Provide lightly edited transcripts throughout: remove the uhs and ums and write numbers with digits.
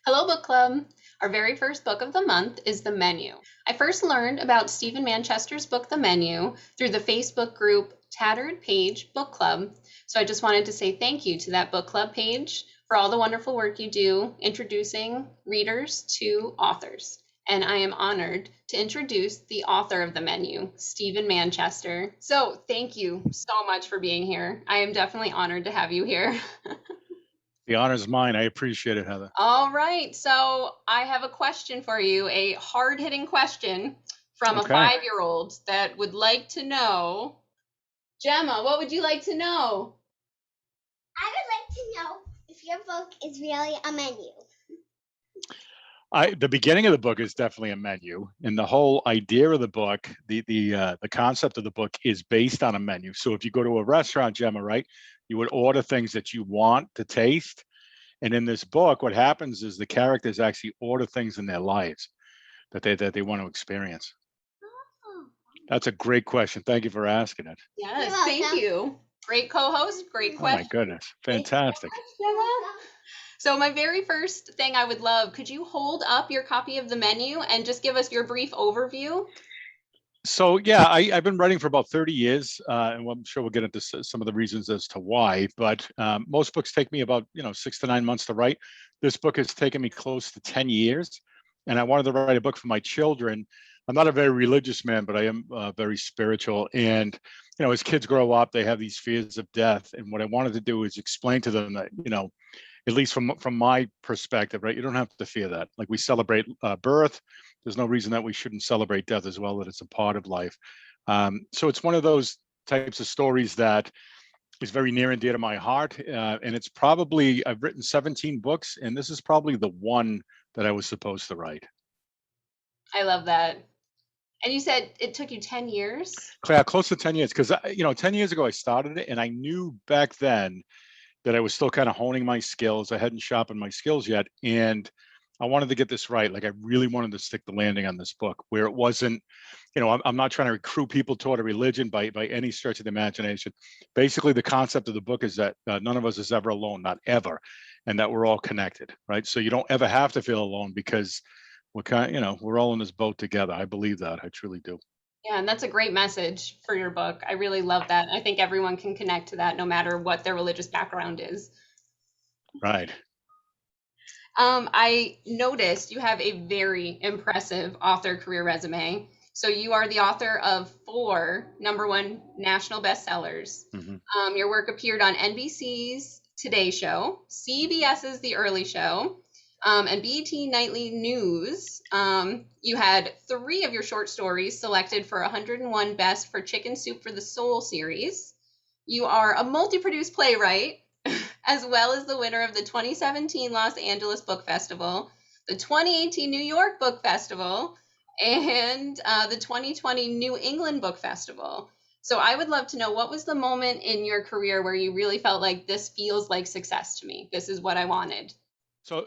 Hello, book club. Our very first book of the month is The Menu. I first learned about Stephen Manchester's book, The Menu, through the Facebook group Tattered Page Book Club. So I just wanted to say thank you to that book club page for all the wonderful work you do introducing readers to authors. And I am honored to introduce the author of The Menu, Stephen Manchester. So thank you so much for being here. I am definitely honored to have you here. The honor is mine. I appreciate it, Heather. All right, so I have a question for you, a hard-hitting question from a Okay. 5-year-old that would like to know. Gemma, what would you like to know? I would like to know if your book is really a menu. The beginning of the book is definitely a menu, and the whole idea of the book, the concept of the book is based on a menu. So if you go to a restaurant, Gemma, right, you would order things that you want to taste. And in this book, what happens is the characters actually order things in their lives that they want to experience. Oh. That's a great question. Thank you for asking it. Yes, You're thank welcome. you. Great co-host, great Oh my question. goodness. Thank you so Fantastic. much, Gemma. So my very first thing I would love, could you hold up your copy of the menu and just give us your brief overview? So yeah, I've been writing for about 30 years, and I'm sure we'll get into some of the reasons as to why. But most books take me about 6 to 9 months to write. This book has taken me close to 10 years, and I wanted to write a book for my children. I'm not a very religious man, but I am very spiritual. And as kids grow up, they have these fears of death, and what I wanted to do is explain to them that at least from my perspective, right? You don't have to fear that. Like we celebrate birth, there's no reason that we shouldn't celebrate death as well. That it's a part of life. So it's one of those types of stories that is very near and dear to my heart, and it's probably I've written 17 books, and this is probably the one that I was supposed to write. I love that. And you said it took you 10 years? Close to 10 years, because 10 years ago I started it, and I knew back then that I was still kind of honing my skills. I hadn't sharpened my skills yet, and I wanted to get this right. Like I really wanted to stick the landing on this book, where it wasn't, I'm not trying to recruit people toward a religion by any stretch of the imagination. Basically, the concept of the book is that none of us is ever alone, not ever, and that we're all connected, right? So you don't ever have to feel alone because we're all in this boat together. I believe that. I truly do. Yeah, and that's a great message for your book. I really love that. I think everyone can connect to that no matter what their religious background is. Right. I noticed you have a very impressive author career resume. So you are the author of 4 #1 national bestsellers. Hmm. Your work appeared on NBC's Today Show, CBS's The Early Show, and BET Nightly News. You had 3 of your short stories selected for 101 Best for Chicken Soup for the Soul series. You are a multi-produced playwright, as well as the winner of the 2017 Los Angeles Book Festival, the 2018 New York Book Festival, and the 2020 New England Book Festival. So I would love to know, what was the moment in your career where you really felt like this feels like success to me? This is what I wanted.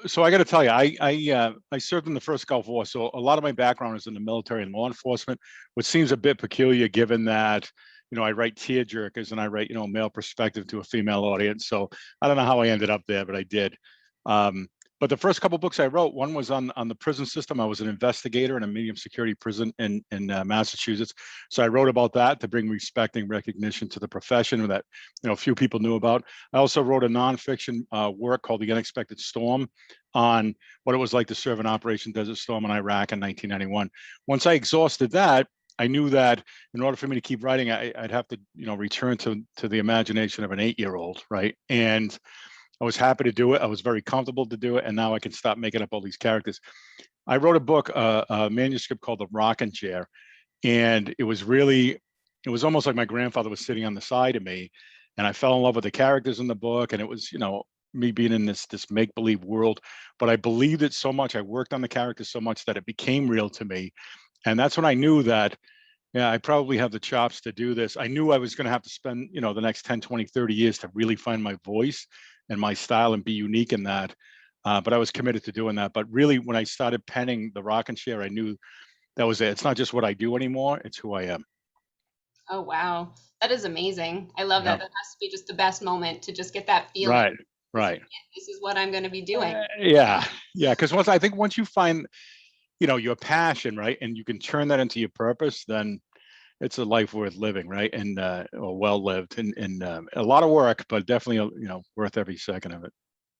So I got to tell you, I served in the first Gulf War, so a lot of my background is in the military and law enforcement, which seems a bit peculiar given that I write tearjerkers and I write male perspective to a female audience. So I don't know how I ended up there, but I did. But the first couple books I wrote, one was on the prison system. I was an investigator in a medium security prison in Massachusetts. So I wrote about that to bring respect and recognition to the profession that few people knew about. I also wrote a nonfiction work called The Unexpected Storm on what it was like to serve in Operation Desert Storm in Iraq in 1991. Once I exhausted that, I knew that in order for me to keep writing, I'd have to, return to the imagination of an 8-year-old, right? And I was happy to do it. I was very comfortable to do it, and now I can stop making up all these characters. I wrote a book, a manuscript called The Rocking Chair, and it was almost like my grandfather was sitting on the side of me, and I fell in love with the characters in the book, and it was, me being in this make-believe world, but I believed it so much. I worked on the characters so much that it became real to me, and that's when I knew that, yeah, I probably have the chops to do this. I knew I was going to have to spend, the next 10, 20, 30 years to really find my voice and my style and be unique in that. But I was committed to doing that. But really, when I started penning The Rockin' Chair, I knew that was it. It's not just what I do anymore, it's who I am. Oh, wow. That is amazing. I love Yeah. that. That has to be just the best moment to just get that feeling. Right. Right. This is what I'm going to be doing. Yeah. Because once you find, your passion, right, and you can turn that into your purpose, then it's a life worth living, right, and or well lived, and a lot of work, but definitely, worth every second of it.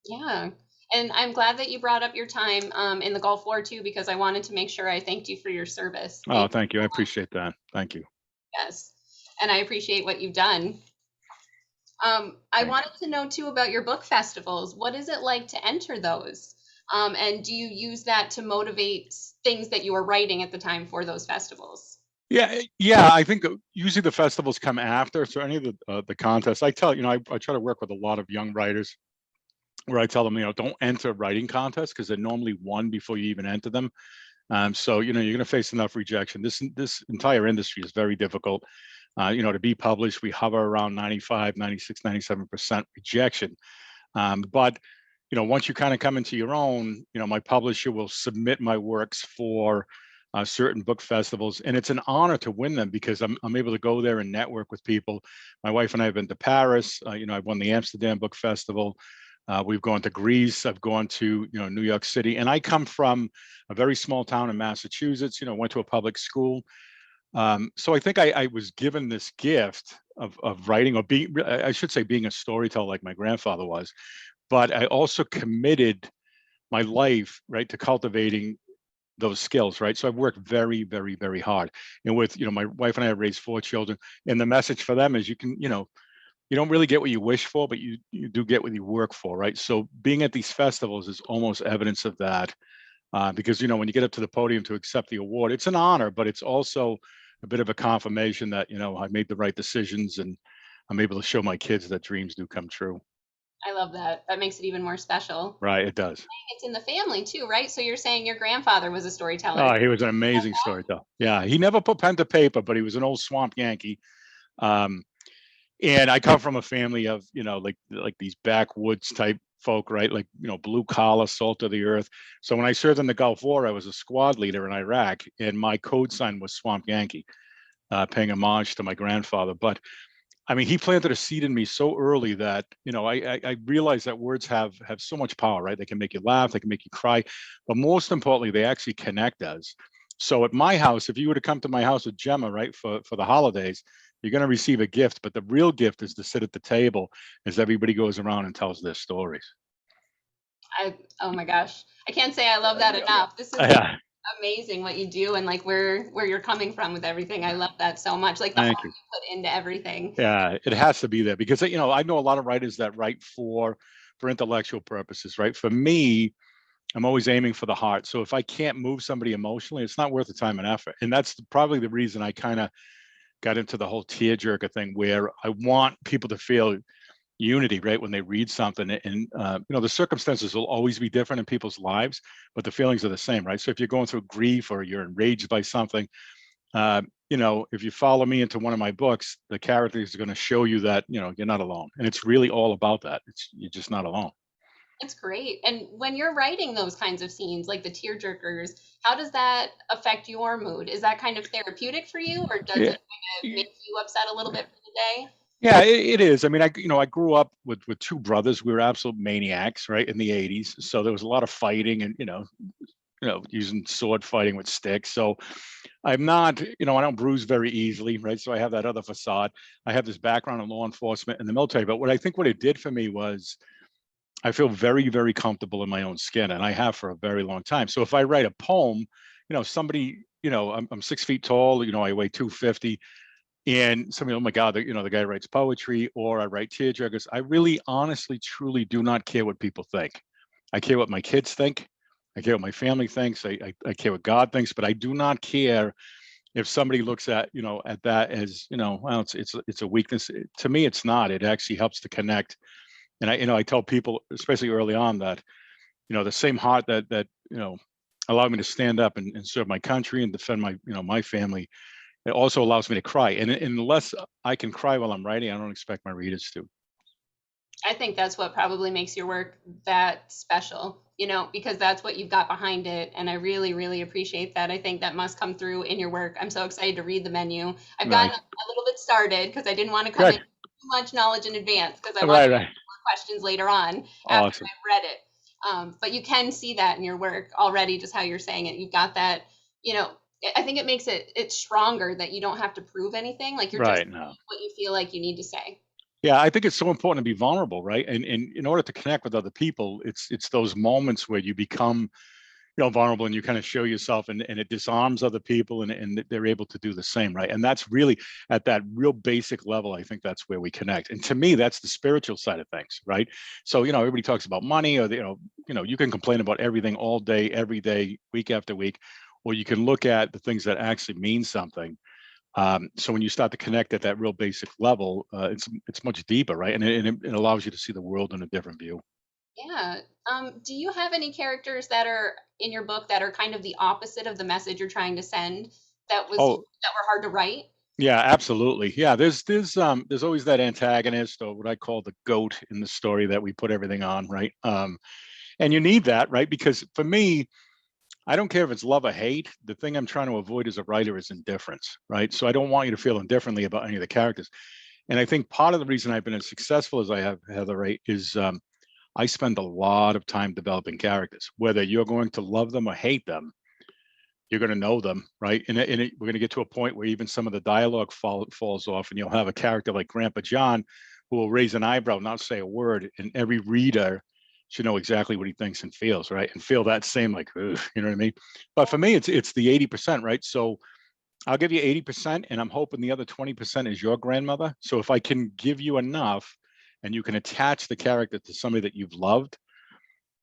Yeah. And I'm glad that you brought up your time in the Gulf War too, because I wanted to make sure I thanked you for your service. Oh, thank you. I appreciate that. Thank you. Yes. And I appreciate what you've done. I Thanks. wanted to know too about your book festivals. What is it like to enter those? And do you use that to motivate things that you were writing at the time for those festivals? Yeah. I think usually the festivals come after. So any of the contests, I tell I try to work with a lot of young writers where I tell them, don't enter writing contests because they're normally won before you even enter them. So you're going to face enough rejection. This entire industry is very difficult. To be published, we hover around 95, 96, 97% rejection. But once you kind of come into your own, my publisher will submit my works for certain book festivals, and it's an honor to win them because I'm able to go there and network with people. My wife and I have been to Paris. I've won the Amsterdam Book Festival. We've gone to Greece. I've gone to New York City, and I come from a very small town in Massachusetts. Went to a public school, so I think I was given this gift of writing, or being, I should say, being a storyteller like my grandfather was. But I also committed my life, right, to cultivating those skills, right? So I've worked very, very, very hard. And with, my wife and I have raised 4 children, and the message for them is you don't really get what you wish for, but you do get what you work for, right? So being at these festivals is almost evidence of that, because when you get up to the podium to accept the award, it's an honor, but it's also a bit of a confirmation that I made the right decisions, and I'm able to show my kids that dreams do come true. I love that. That makes it even more special. Right, it does. It's in the family too, right? So you're saying your grandfather was a storyteller. Oh, he was an amazing storyteller. Yeah, he never put pen to paper, but he was an old swamp Yankee. Um, and I come from a family of like these backwoods type folk, right? Like blue collar, salt of the earth. So when I served in the Gulf War, I was a squad leader in Iraq, and my code sign was Swamp Yankee, paying homage to my grandfather. But I mean, he planted a seed in me so early that I realized that words have so much power, right? They can make you laugh, they can make you cry, but most importantly, they actually connect us. So at my house, if you were to come to my house with Gemma, right, for the holidays, you're going to receive a gift. But the real gift is to sit at the table as everybody goes around and tells their stories. Oh my gosh, I can't say I love that enough. This is Yeah. amazing what you do, and like where you're coming from with everything. I love that so much. Like the heart Thank you. you put into everything. Yeah, it has to be there because I know a lot of writers that write for intellectual purposes, right? For me, I'm always aiming for the heart. So if I can't move somebody emotionally, it's not worth the time and effort. And that's probably the reason I kind of got into the whole tearjerker thing, where I want people to feel unity, right, when they read something. And the circumstances will always be different in people's lives, but the feelings are the same, right? So if you're going through grief or you're enraged by something, if you follow me into one of my books, the characters are going to show you that you're not alone, and it's really all about that. You're just not alone. It's great. And when you're writing those kinds of scenes, like the tearjerkers, how does that affect your mood? Is that kind of therapeutic for you, or does Yeah. it kind of make you upset a little bit for the day? Yeah, it is. I mean, I grew up with 2 brothers. We were absolute maniacs, right, in the '80s. So there was a lot of fighting, and using sword fighting with sticks. So I'm not, I don't bruise very easily, right? So I have that other facade. I have this background in law enforcement and the military. But what it did for me was I feel very, very comfortable in my own skin, and I have for a very long time. So if I write a poem, somebody, I'm 6 feet tall, I weigh 250, and somebody, oh my God, the guy writes poetry, or I write tearjerkers. I really, honestly, truly do not care what people think. I care what my kids think. I care what my family thinks. I care what God thinks, but I do not care if somebody looks at that as, well, it's a weakness. To me, it's not. It actually helps to connect. And I tell people, especially early on, that the same heart that allowed me to stand up and serve my country and defend my family, it also allows me to cry. And unless I can cry while I'm writing, I don't expect my readers to. I think that's what probably makes your work that special, because that's what you've got behind it. And I really, really appreciate that. I think that must come through in your work. I'm so excited to read the menu. I've gotten Right. a little bit started because I didn't want to come in Good. too much knowledge in advance because I want Right. to Right. questions later on after Awesome. I've read it. But you can see that in your work already, just how you're saying it. You've got that, you know, I think it makes it stronger that you don't have to prove anything. Like you're just Right. saying No. what you feel like you need to say. Yeah, I think it's so important to be vulnerable, right? And in order to connect with other people, it's those moments where you become, vulnerable and you kind of show yourself, and it disarms other people, and they're able to do the same, right? And that's really at that real basic level. I think that's where we connect. And to me, that's the spiritual side of things, right? So, everybody talks about money, or you can complain about everything all day, every day, week after week, or you can look at the things that actually mean something. So when you start to connect at that real basic level, it's much deeper, right? And it allows you to see the world in a different view. Yeah. Do you have any characters that are in your book that are kind of the opposite of the message you're trying to send Oh, that were hard to write? yeah, absolutely. Yeah, there's always that antagonist, or what I call the goat in the story, that we put everything on, right? And you need that, right? Because for me, I don't care if it's love or hate. The thing I'm trying to avoid as a writer is indifference, right? So I don't want you to feel indifferently about any of the characters. And I think part of the reason I've been as successful as I have, Heather, right, is I spend a lot of time developing characters. Whether you're going to love them or hate them, you're going to know them, right? We're going to get to a point where even some of the dialogue falls off, and you'll have a character like Grandpa John who will raise an eyebrow, not say a word, and every reader should know exactly what he thinks and feels, right? And feel that same, like, ugh, you know what I mean? But for me, it's the 80%, right? So I'll give you 80%, and I'm hoping the other 20% is your grandmother. So if I can give you enough, and you can attach the character to somebody that you've loved,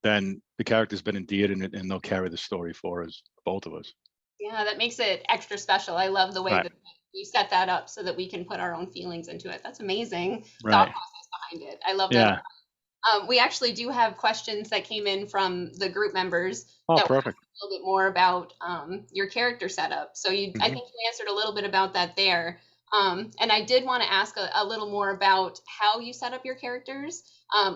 then the character's been endeared, and they'll carry the story for us, both of us. Yeah, that makes it extra special. I love the way Right. that you set that up so that we can put our own feelings into it. That's amazing thought Right. process behind it. I love that. Yeah. We actually do have questions that came in from the group members Oh, that want perfect. a little bit more about your character setup. So I Hmm. think you answered a little bit about that there. And I did want to ask a little more about how you set up your characters,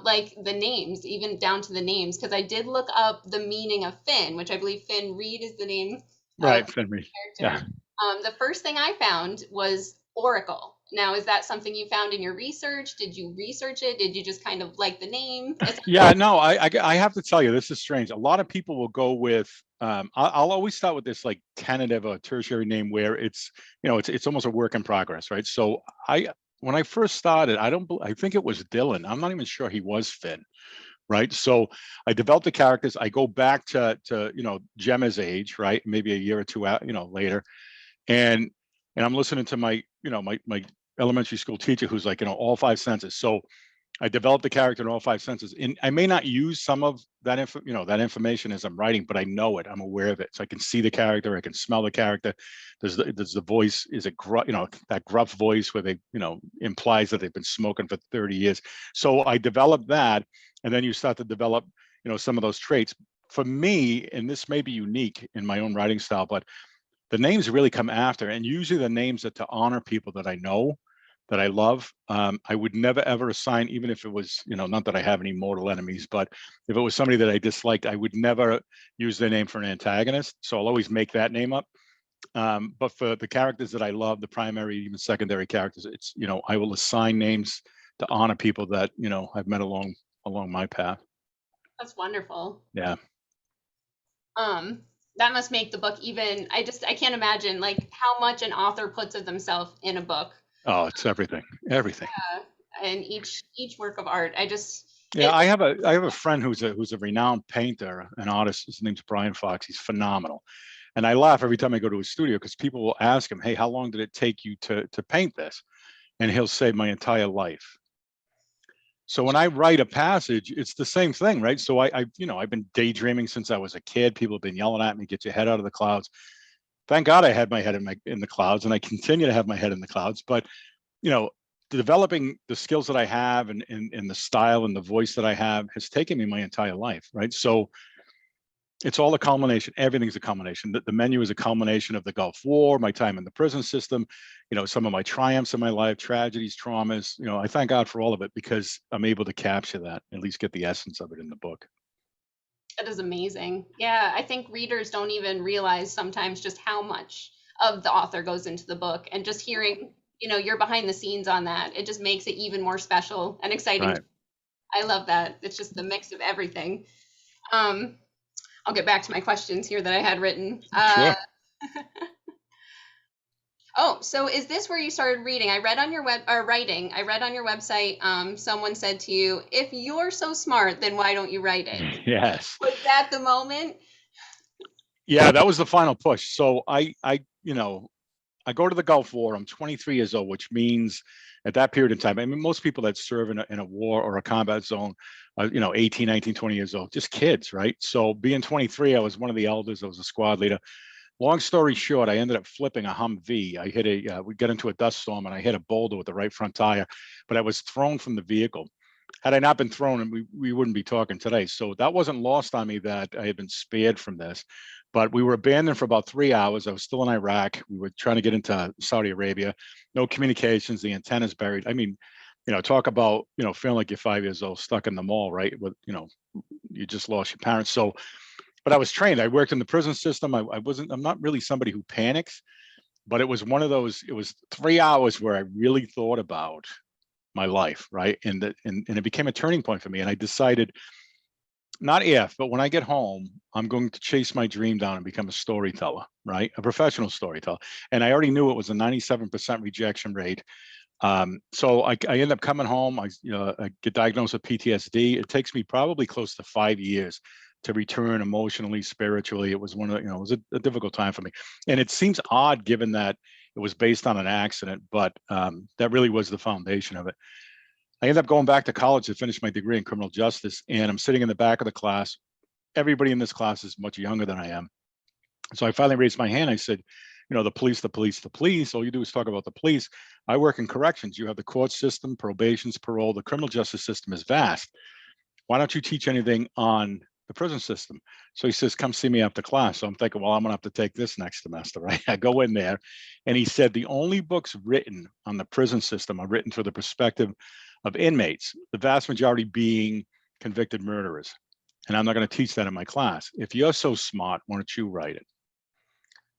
like the names, even down to the names, because I did look up the meaning of Finn, which I believe Finn Reed is the name of Right, Finley. character. Yeah. The first thing I found was Oracle. Now, is that something you found in your research? Did you research it? Did you just kind of like the name? Yeah, no, I have to tell you, this is strange. A lot of people will go with, I'll always start with this like tentative or tertiary name where it's almost a work in progress, right? So when I first started, I think it was Dylan. I'm not even sure he was Finn, right? So I developed the characters. I go back to Gemma's age, right? Maybe a year or two out, later, and I'm listening to my elementary school teacher, who's like, all five senses. So I developed the character in all five senses, and I may not use some of that information as I'm writing, but I know it. I'm aware of it, so I can see the character. I can smell the character. Does the voice, is it that gruff voice where they implies that they've been smoking for 30 years? So I developed that, and then you start to develop some of those traits. For me, and this may be unique in my own writing style, but the names really come after, and usually the names are to honor people that I know, that I love. I would never ever assign, even if it was, not that I have any mortal enemies, but if it was somebody that I disliked, I would never use their name for an antagonist. So I'll always make that name up. But for the characters that I love, the primary, even secondary characters, it's, I will assign names to honor people that, I've met along my path. That's wonderful. Yeah. Um, that must make the book even. I can't imagine like how much an author puts of themselves in a book, Oh, it's everything, everything. and each work of art. Yeah, I have a friend who's a renowned painter, an artist. His name's Brian Fox. He's phenomenal. And I laugh every time I go to his studio, because people will ask him, "Hey, how long did it take you to paint this?" And he'll say, "My entire life." So when I write a passage, it's the same thing, right? So I've been daydreaming since I was a kid. People have been yelling at me, "Get your head out of the clouds." Thank God I had my head in the clouds, and I continue to have my head in the clouds. But you know, developing the skills that I have, and the style and the voice that I have has taken me my entire life, right? So it's all a culmination. Everything's a culmination. The menu is a culmination of the Gulf War, my time in the prison system, some of my triumphs in my life, tragedies, traumas. I thank God for all of it, because I'm able to capture that, at least get the essence of it in the book. That is amazing. Yeah, I think readers don't even realize sometimes just how much of the author goes into the book, and just hearing, you're behind the scenes on that, it just makes it even more special and exciting. Right. I love that. It's just the mix of everything. I'll get back to my questions here that I had written. Sure. Oh, so is this where you started reading? I read on your writing. I read on your website. Someone said to you, "If you're so smart, then why don't you write it?" Yes. Was that the moment? Yeah, that was the final push. So I go to the Gulf War. I'm 23 years old, which means at that period in time, I mean, most people that serve in a war or a combat zone, 18, 19, 20 years old, just kids, right? So being 23, I was one of the elders. I was a squad leader. Long story short, I ended up flipping a Humvee. We got into a dust storm and I hit a boulder with the right front tire, but I was thrown from the vehicle. Had I not been thrown, and we wouldn't be talking today. So that wasn't lost on me that I had been spared from this. But we were abandoned for about 3 hours. I was still in Iraq. We were trying to get into Saudi Arabia. No communications. The antennas buried. I mean, talk about, feeling like you're 5 years old, stuck in the mall, right? With, you just lost your parents. So, but I was trained. I worked in the prison system. I'm not really somebody who panics, but it was one of those, it was 3 hours where I really thought about my life, right? And it became a turning point for me. And I decided, not if, but when I get home, I'm going to chase my dream down and become a storyteller, right? A professional storyteller. And I already knew it was a 97% rejection rate. So I end up coming home. I get diagnosed with PTSD. It takes me probably close to 5 years to return emotionally, spiritually. It was it was a difficult time for me. And it seems odd given that it was based on an accident, but that really was the foundation of it. I ended up going back to college to finish my degree in criminal justice, and I'm sitting in the back of the class. Everybody in this class is much younger than I am. So I finally raised my hand. I said, the police, the police, the police. All you do is talk about the police. I work in corrections. You have the court system, probations, parole. The criminal justice system is vast. Why don't you teach anything on the prison system? So he says, come see me after class. So I'm thinking, well, I'm going to have to take this next semester, right? I go in there, and he said, the only books written on the prison system are written through the perspective of inmates, the vast majority being convicted murderers. And I'm not going to teach that in my class. If you're so smart, why don't you write it?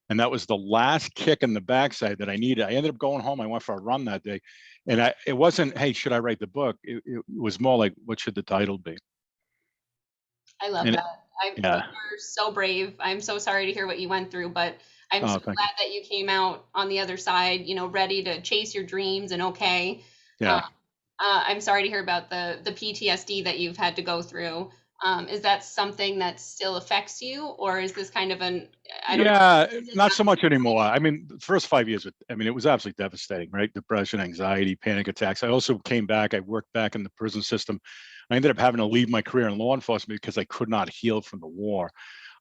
And that was the last kick in the backside that I needed. I ended up going home. I went for a run that day. And it wasn't, hey, should I write the book? It was more like, what should the title be? I love And that. yeah. You're so brave. I'm so sorry to hear what you went through, but I'm so Thank glad that you came out on the other side, ready to chase your dreams and okay. you. Yeah. I'm sorry to hear about the PTSD that you've had to go through. Is that something that still affects you, or is this kind of I don't know. Yeah, not so much anymore. I mean, the first 5 years, it was absolutely devastating, right? Depression, anxiety, panic attacks. I also came back. I worked back in the prison system. I ended up having to leave my career in law enforcement because I could not heal from the war.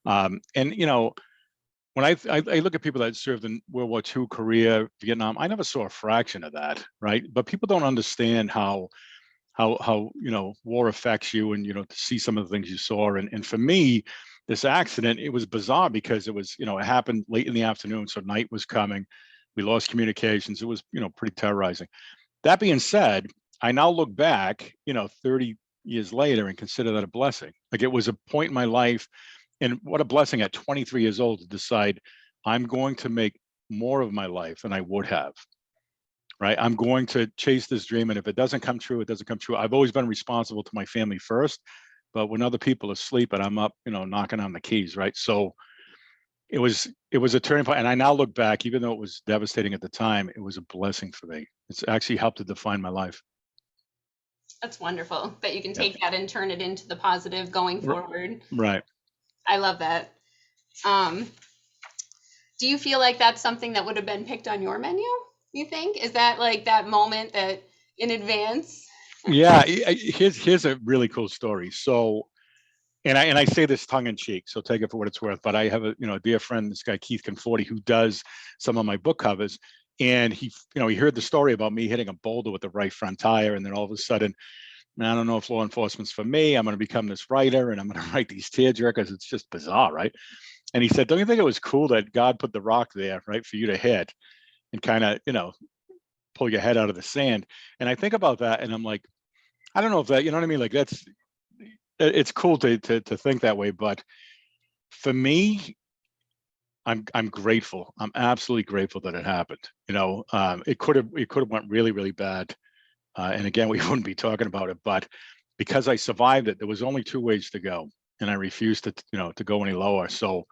And when I look at people that served in World War II, Korea, Vietnam, I never saw a fraction of that, right? But people don't understand how war affects you, and to see some of the things you saw. And for me, this accident, it was bizarre because it was, it happened late in the afternoon, so night was coming. We lost communications. It was, pretty terrorizing. That being said, I now look back, 30 years later, and consider that a blessing. Like, it was a point in my life, and what a blessing at 23 years old to decide I'm going to make more of my life than I would have. Right. I'm going to chase this dream. And if it doesn't come true, it doesn't come true. I've always been responsible to my family first. But when other people are asleep and I'm up, knocking on the keys, right? So it was a turning point. And I now look back, even though it was devastating at the time, it was a blessing for me. It's actually helped to define my life. That's wonderful that you can take that and turn it into the positive going forward. Right. I love that. Do you feel like that's something that would have been picked on your menu? You think? Is that like that moment that in advance? Yeah. Here's a really cool story. So, and I say this tongue in cheek, so take it for what it's worth. But I have a dear friend, this guy Keith Conforti, who does some of my book covers, and he heard the story about me hitting a boulder with the right front tire, and then all of a sudden, I don't know if law enforcement's for me. I'm going to become this writer, and I'm going to write these tearjerkers. It's just bizarre, right? And he said, "Don't you think it was cool that God put the rock there, right, for you to hit, and kind of pull your head out of the sand?" And I think about that, and I'm like, I don't know if that, you know what I mean? Like, it's cool to think that way, but for me, I'm grateful. I'm absolutely grateful that it happened. It could have went really, really bad, and again, we wouldn't be talking about it. But because I survived it, there was only two ways to go, and I refused to, to go any lower. So,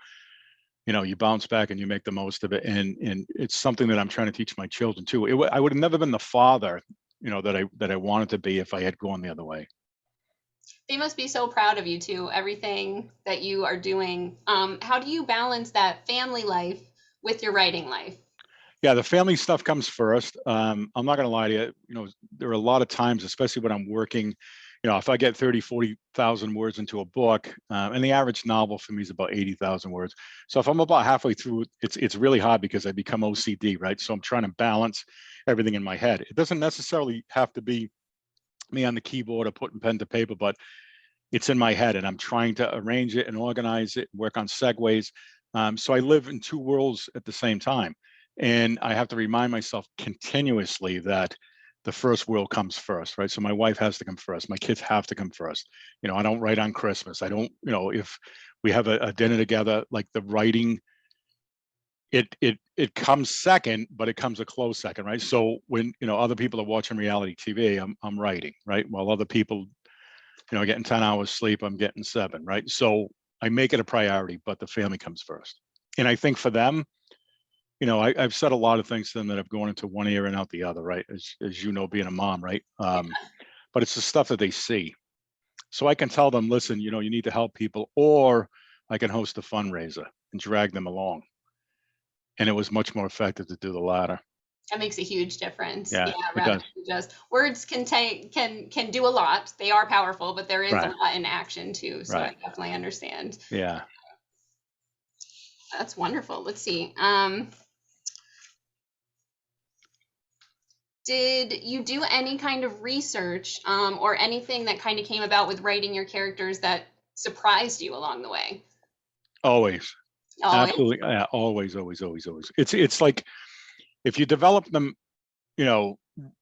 you bounce back and you make the most of it. And it's something that I'm trying to teach my children too. I would have never been the father, that I wanted to be if I had gone the other way. They must be so proud of you too, everything that you are doing. How do you balance that family life with your writing life? Yeah, the family stuff comes first. I'm not going to lie to you. There are a lot of times, especially when I'm working, if I get 30, 40,000 words into a book, and the average novel for me is about 80,000 words. So if I'm about halfway through, it's really hard because I become OCD, right? So I'm trying to balance everything in my head. It doesn't necessarily have to be me on the keyboard or putting pen to paper, but it's in my head and I'm trying to arrange it and organize it, work on segues. So I live in two worlds at the same time. And I have to remind myself continuously that the first world comes first, right? So my wife has to come first. My kids have to come first. I don't write on Christmas. I don't, if we have a dinner together, like the writing, it comes second, but it comes a close second, right? So when, other people are watching reality TV, I'm writing, right? While other people, getting 10 hours sleep, I'm getting 7, right? So I make it a priority, but the family comes first. And I think for them, I've said a lot of things to them that have gone into one ear and out the other, right? As being a mom, right? But it's the stuff that they see. So I can tell them, listen, you need to help people, or I can host a fundraiser and drag them along. And it was much more effective to do the latter. That makes a huge difference. Yeah, it rather does. than just words can do a lot. They are powerful, but there is Right. a lot in action too. So Right. I definitely understand. Yeah. That's wonderful. Let's see. Did you do any kind of research or anything that kind of came about with writing your characters that surprised you along the way? Always. Always? Absolutely. Yeah, always, always, always, always. It's like if you develop them,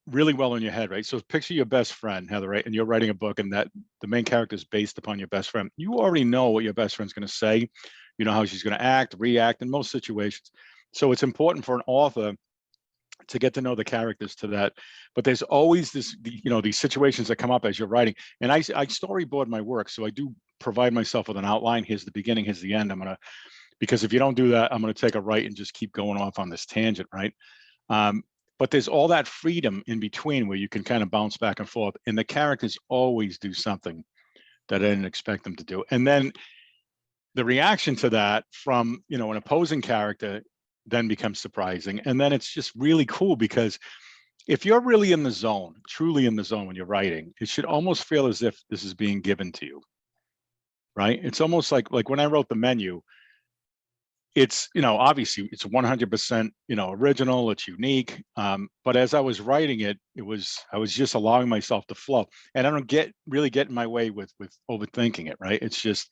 really well in your head, right? So picture your best friend, Heather, right? And you're writing a book and that the main character is based upon your best friend. You already know what your best friend's going to say. You know how she's going to act, react in most situations. So it's important for an author to get to know the characters to that. But there's always these situations that come up as you're writing. And I storyboard my work. So I do provide myself with an outline. Here's the beginning, here's the end. Because if you don't do that, I'm going to take a right and just keep going off on this tangent, right? But there's all that freedom in between where you can kind of bounce back and forth. And the characters always do something that I didn't expect them to do. And then the reaction to that from, an opposing character then becomes surprising. And then it's just really cool because if you're really in the zone, truly in the zone when you're writing, it should almost feel as if this is being given to you, right? It's almost like when I wrote the menu, it's, obviously it's 100%, original, it's unique. But as I was writing it, I was just allowing myself to flow, and I don't really get in my way with overthinking it, right? It's just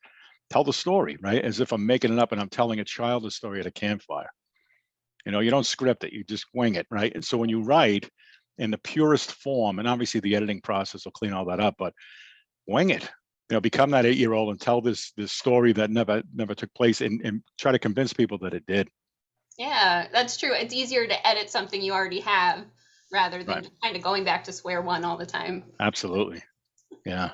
tell the story, right? As if I'm making it up and I'm telling a child a story at a campfire. You don't script it, you just wing it, right? And so when you write in the purest form, and obviously the editing process will clean all that up, but wing it. Become that 8-year-old and tell this story that never took place, and try to convince people that it did. Yeah, that's true. It's easier to edit something you already have rather than Right. kind of going back to square one all the time. Absolutely. Yeah.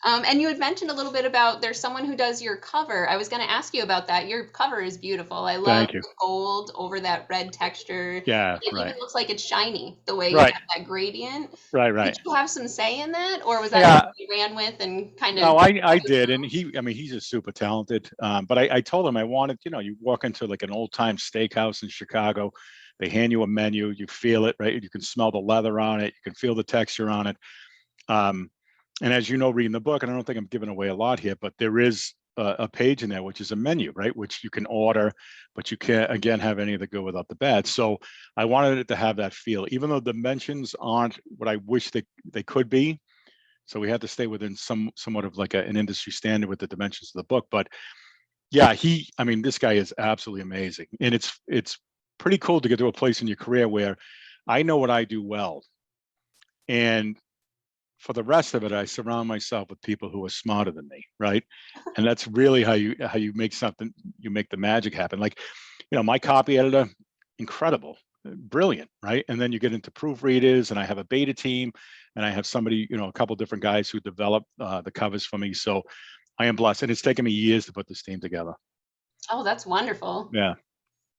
And you had mentioned a little bit about there's someone who does your cover. I was going to ask you about that. Your cover is beautiful. I love Thank you. the gold over that red texture. Yeah. It Right. even looks like it's shiny the way you Right. have that gradient. Right. Did you have some say in that, or was that Yeah. something you ran with and kind of? No, I did, and he's just super talented. But I told him I wanted, you walk into like an old time steakhouse in Chicago, they hand you a menu, you feel it, right? You can smell the leather on it, you can feel the texture on it. And as reading the book, and I don't think I'm giving away a lot here, but there is a page in there which is a menu, right? Which you can order, but you can't again have any of the good without the bad. So I wanted it to have that feel, even though the dimensions aren't what I wish they could be. So we had to stay within somewhat of like an industry standard with the dimensions of the book. But yeah, this guy is absolutely amazing. And it's pretty cool to get to a place in your career where I know what I do well. And for the rest of it, I surround myself with people who are smarter than me, right? And that's really how you make the magic happen. Like, my copy editor, incredible, brilliant, right? And then you get into proofreaders, and I have a beta team, and I have somebody, a couple different guys who develop the covers for me. So I am blessed, and it's taken me years to put this team together. Oh, that's wonderful. Yeah.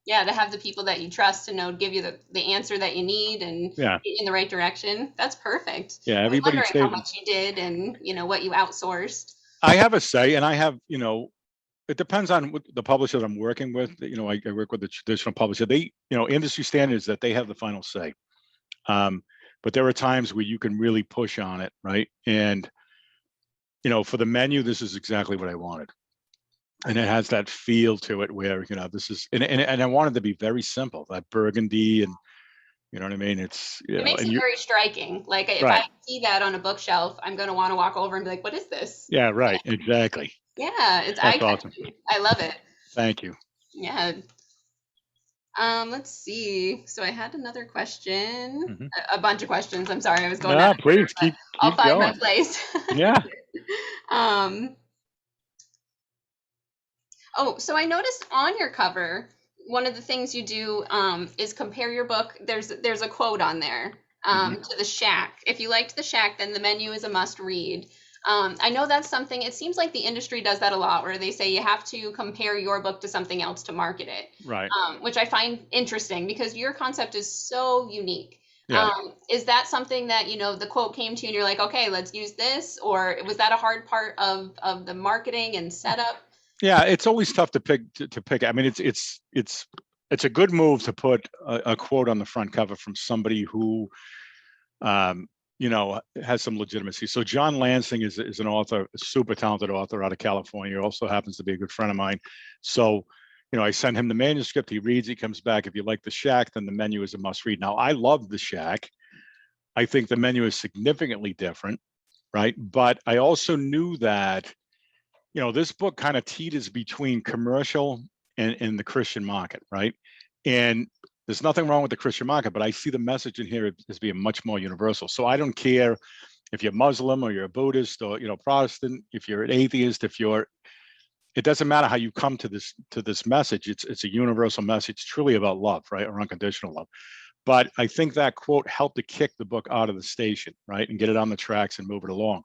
Yeah, to have the people that you trust to know give you the answer that you need and Yeah. in the right direction. That's perfect. Yeah. I was Everybody wondering how stayed. much you did and what you outsourced. I have a say, and I have, it depends on what the publisher that I'm working with. I work with the traditional publisher. They, industry standards that they have the final say. But there are times where you can really push on it, right? And for the menu, this is exactly what I wanted. And it has that feel to it where, this is, and I wanted to be very simple, that burgundy, and you know what I mean? It's, It makes it very striking. Like if right. I see that on a bookshelf, I'm going to want to walk over and be like, what is this? Yeah, right. Exactly. Yeah, it's That's awesome. I love it. Thank you. Yeah. Let's see. So I had another question, a bunch of questions. I'm sorry, I was going. No, please keep I'll find going. my place. Yeah. Oh, so I noticed on your cover, one of the things you do is compare your book. There's a quote on there to The Shack. If you liked The Shack, then the menu is a must read. I know that's something, it seems like the industry does that a lot, where they say you have to compare your book to something else to market it. Right. Which I find interesting because your concept is so unique. Yeah. Is that something that, the quote came to you and you're like, okay, let's use this? Or was that a hard part of the marketing and setup? Yeah, it's always tough to pick. I mean, it's a good move to put a quote on the front cover from somebody who, has some legitimacy. So John Lansing is an author, a super talented author out of California. Also happens to be a good friend of mine. So, I send him the manuscript. He reads. He comes back. If you like The Shack, then the menu is a must read. Now, I love The Shack. I think the menu is significantly different, right? But I also knew that, this book kind of teeters between commercial and the Christian market, right? And there's nothing wrong with the Christian market, but I see the message in here as being much more universal. So I don't care if you're Muslim or you're a Buddhist or Protestant, if you're an atheist, it doesn't matter how you come to this message. It's a universal message, truly about love, right, or unconditional love. But I think that quote helped to kick the book out of the station, right, and get it on the tracks and move it along.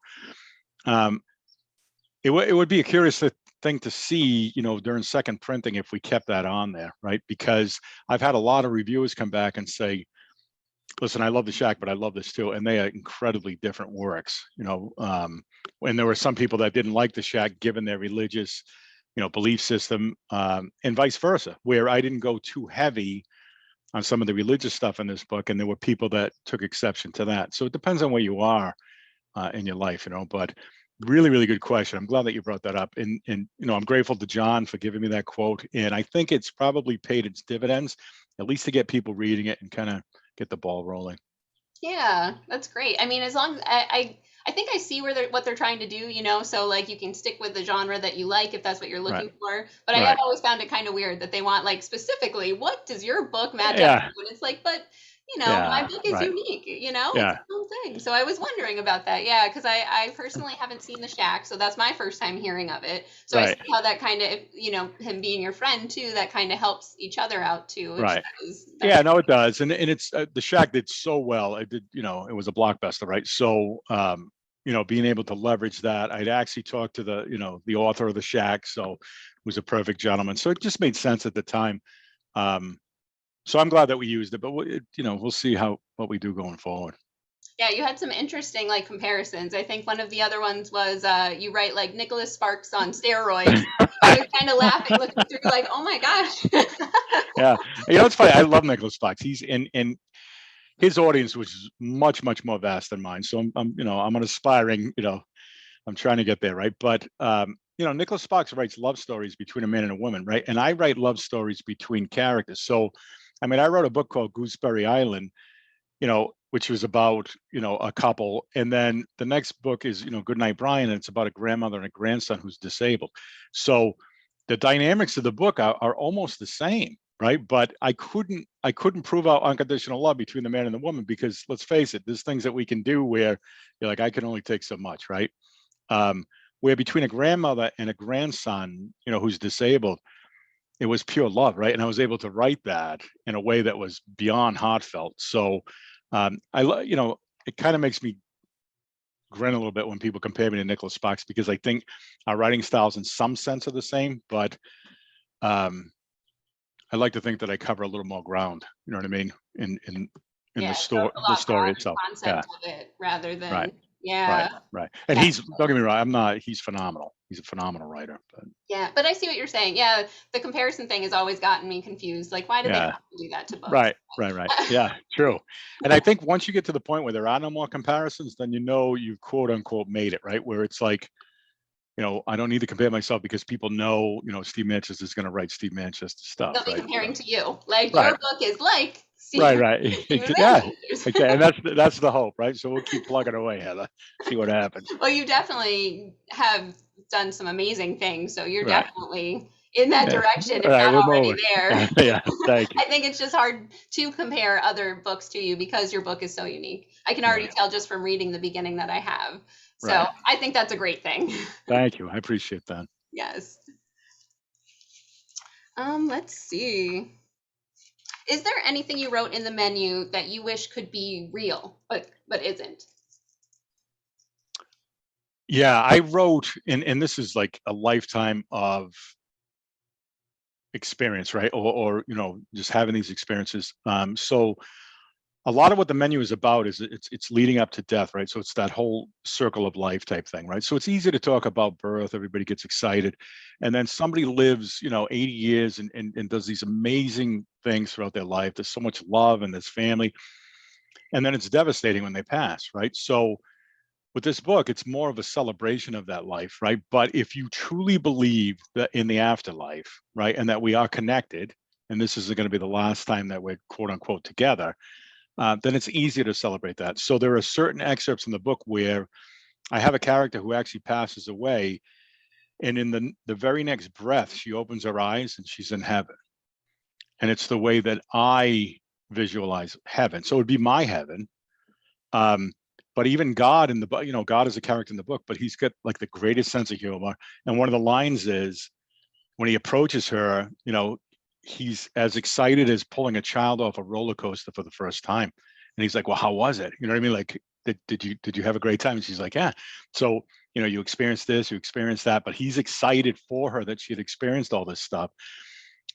It would be a curious thing to see, during second printing if we kept that on there, right? Because I've had a lot of reviewers come back and say, listen, I love The Shack, but I love this too. And they are incredibly different works, when there were some people that didn't like The Shack given their religious, belief system, and vice versa, where I didn't go too heavy on some of the religious stuff in this book. And there were people that took exception to that. So it depends on where you are in your life, but really, really good question. I'm glad that you brought that up. And I'm grateful to John for giving me that quote. And I think it's probably paid its dividends, at least to get people reading it and kind of get the ball rolling. Yeah, that's great. I mean, as long as I think I see what they're trying to do, so like you can stick with the genre that you like if that's what you're looking for. But I have always found it kind of weird that they want like specifically, what does your book match up to? And it's like, but my book is unique, it's its own thing. So I was wondering about that. Yeah, because I personally haven't seen The Shack, so that's my first time hearing of it. So I see how that kind of, him being your friend too, that kind of helps each other out too. Right. Yeah, no, it does. And it's The Shack did so well. It did, it was a blockbuster, right? So, being able to leverage that, I'd actually talked to the author of The Shack, so it was a perfect gentleman. So it just made sense at the time. So I'm glad that we used it, but we'll see what we do going forward. Yeah, you had some interesting like comparisons. I think one of the other ones was you write like Nicholas Sparks on steroids. I was kind of laughing, looking through, like, oh my gosh. Yeah, it's funny. I love Nicholas Sparks. He's in his audience, which is much, much more vast than mine. So I'm an aspiring, I'm trying to get there, right? But Nicholas Sparks writes love stories between a man and a woman, right? And I write love stories between characters. So, I mean, I wrote a book called Gooseberry Island, which was about, a couple. And then the next book is, Goodnight Brian, and it's about a grandmother and a grandson who's disabled. So the dynamics of the book are almost the same, right? But I couldn't prove out unconditional love between the man and the woman, because let's face it, there's things that we can do where you're like, I can only take so much, right? Where between a grandmother and a grandson, who's disabled, it was pure love, right? And I was able to write that in a way that was beyond heartfelt. So it kind of makes me grin a little bit when people compare me to Nicholas Sparks, because I think our writing styles in some sense are the same, but I like to think that I cover a little more ground. You know what I mean? In Yeah, the so story, it's a the lot story broader itself. Yeah. concept of it rather Right. than, Right. yeah. Right. And Yeah. don't get me wrong, I'm not. He's phenomenal. He's a phenomenal writer. But Yeah, but I see what you're saying. Yeah, the comparison thing has always gotten me confused. Like, why do they have yeah. to do that to books? Right. Right. Yeah. True. And I think once you get to the point where there are no more comparisons, then you know you've quote unquote made it, right? Where it's like, I don't need to compare myself because people know, Steve Manchester is going to write Steve Manchester They'll stuff, be right? comparing So, to you. Like, your right. book is like Right. Stephen, Right. Stephen Yeah. Manchester's. Okay. And that's the hope, right? So we'll keep plugging away, Heather. See what happens. Well, you definitely have done some amazing things, so you're Right. definitely in that Yeah. direction, if All right. not We're already moving. there. Yeah. Thank you. I think it's just hard to compare other books to you because your book is so unique. I can already Right. tell just from reading the beginning that I have. So Right. I think that's a great thing. Thank you. I appreciate that. Yes. Let's see. Is there anything you wrote in the menu that you wish could be real, but isn't? Yeah. I wrote, and this is like a lifetime of experience, right? Or just having these experiences. So a lot of what the menu is about is it's leading up to death, right? So it's that whole circle of life type thing, right? So it's easy to talk about birth, everybody gets excited, and then somebody lives 80 years and does these amazing things throughout their life. There's so much love and there's family, and then it's devastating when they pass, right? So with this book, it's more of a celebration of that life, right? But if you truly believe that in the afterlife, right, and that we are connected, and this is going to be the last time that we're quote unquote together, then it's easier to celebrate that. So there are certain excerpts in the book where I have a character who actually passes away, and in the very next breath, she opens her eyes and she's in heaven. And it's the way that I visualize heaven. So it would be my heaven. Um, but even God in the book, God is a character in the book, but he's got like the greatest sense of humor. And one of the lines is when he approaches her, he's as excited as pulling a child off a roller coaster for the first time. And he's like, well, how was it? You know what I mean? Like, did you have a great time? And she's like, yeah. So, you experienced this, you experienced that, but he's excited for her that she had experienced all this stuff.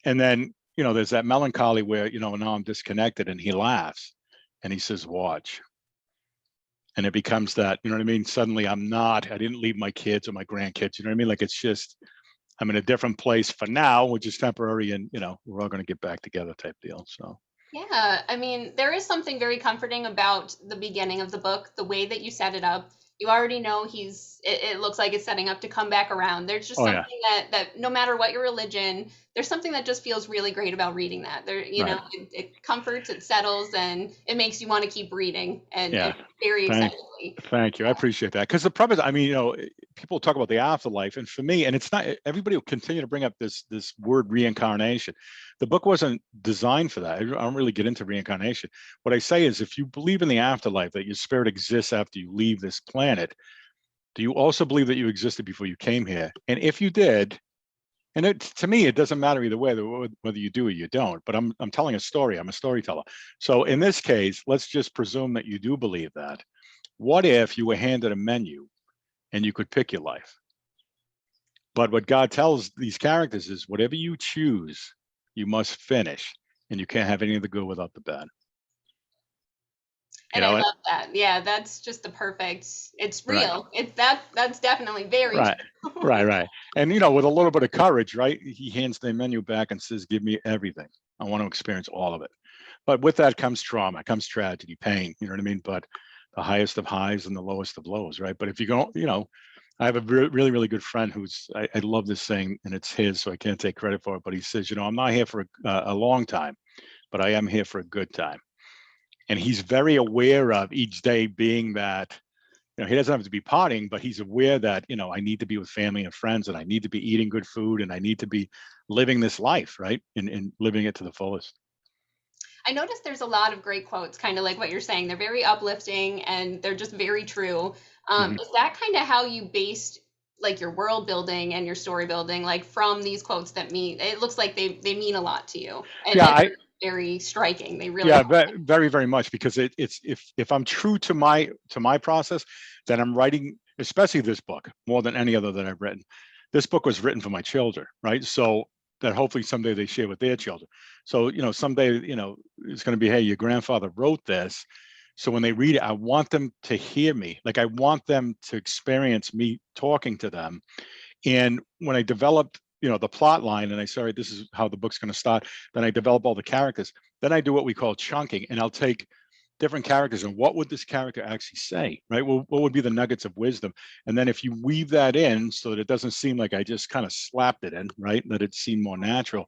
And then, there's that melancholy where, now I'm disconnected, and he laughs and he says, watch. And it becomes that, you know what I mean? Suddenly I didn't leave my kids or my grandkids, you know what I mean? Like, it's just, I'm in a different place for now, which is temporary, and we're all going to get back together type deal. So Yeah, I mean, there is something very comforting about the beginning of the book, the way that you set it up. You already know it looks like it's setting up to come back around. There's just oh yeah, something that no matter what your religion, there's something that just feels really great about reading that. There, right, it comforts, it settles, and it makes you want to keep reading and yeah. very Thank excitedly. Thank you. I appreciate that. Because the problem is, I mean, people talk about the afterlife, and for me, and it's not everybody will continue to bring up this word reincarnation. The book wasn't designed for that. I don't really get into reincarnation. What I say is, if you believe in the afterlife, that your spirit exists after you leave this planet, do you also believe that you existed before you came here? And if you did, and to me, it doesn't matter either way, whether you do or you don't. But I'm telling a story. I'm a storyteller. So in this case, let's just presume that you do believe that. What if you were handed a menu and you could pick your life? But what God tells these characters is whatever you choose, you must finish, and you can't have any of the good without the bad. And I love that. Yeah, that's just the perfect. It's real. Right. That's definitely very Right. true. Right. And with a little bit of courage, right? He hands the menu back and says, "Give me everything. I want to experience all of it." But with that comes trauma, comes tragedy, pain. You know what I mean? But the highest of highs and the lowest of lows, right? But if you go, I have a really, really good friend who's, I love this saying, and it's his, so I can't take credit for it. But he says, I'm not here for a long time, but I am here for a good time. And he's very aware of each day being that, he doesn't have to be partying, but he's aware that, I need to be with family and friends, and I need to be eating good food, and I need to be living this life, right? And living it to the fullest. I noticed there's a lot of great quotes, kind of like what you're saying. They're very uplifting and they're just very true. Mhm. Is that kind of how you based like your world building and your story building, like from these quotes that mean it looks like they mean a lot to you? And Yeah, very striking. They really Yeah, very, very much, because it's if I'm true to my process, then I'm writing, especially this book, more than any other that I've written. This book was written for my children, right? So that hopefully someday they share with their children. So, someday, it's going to be, hey, your grandfather wrote this. So when they read it, I want them to hear me. Like, I want them to experience me talking to them. And when I developed, the plot line, and I say, all right, this is how the book's going to start, then I develop all the characters. Then I do what we call chunking, and I'll take different characters and what would this character actually say, right? What would be the nuggets of wisdom? And then if you weave that in so that it doesn't seem like I just kind of slapped it in, right? That it seemed more natural.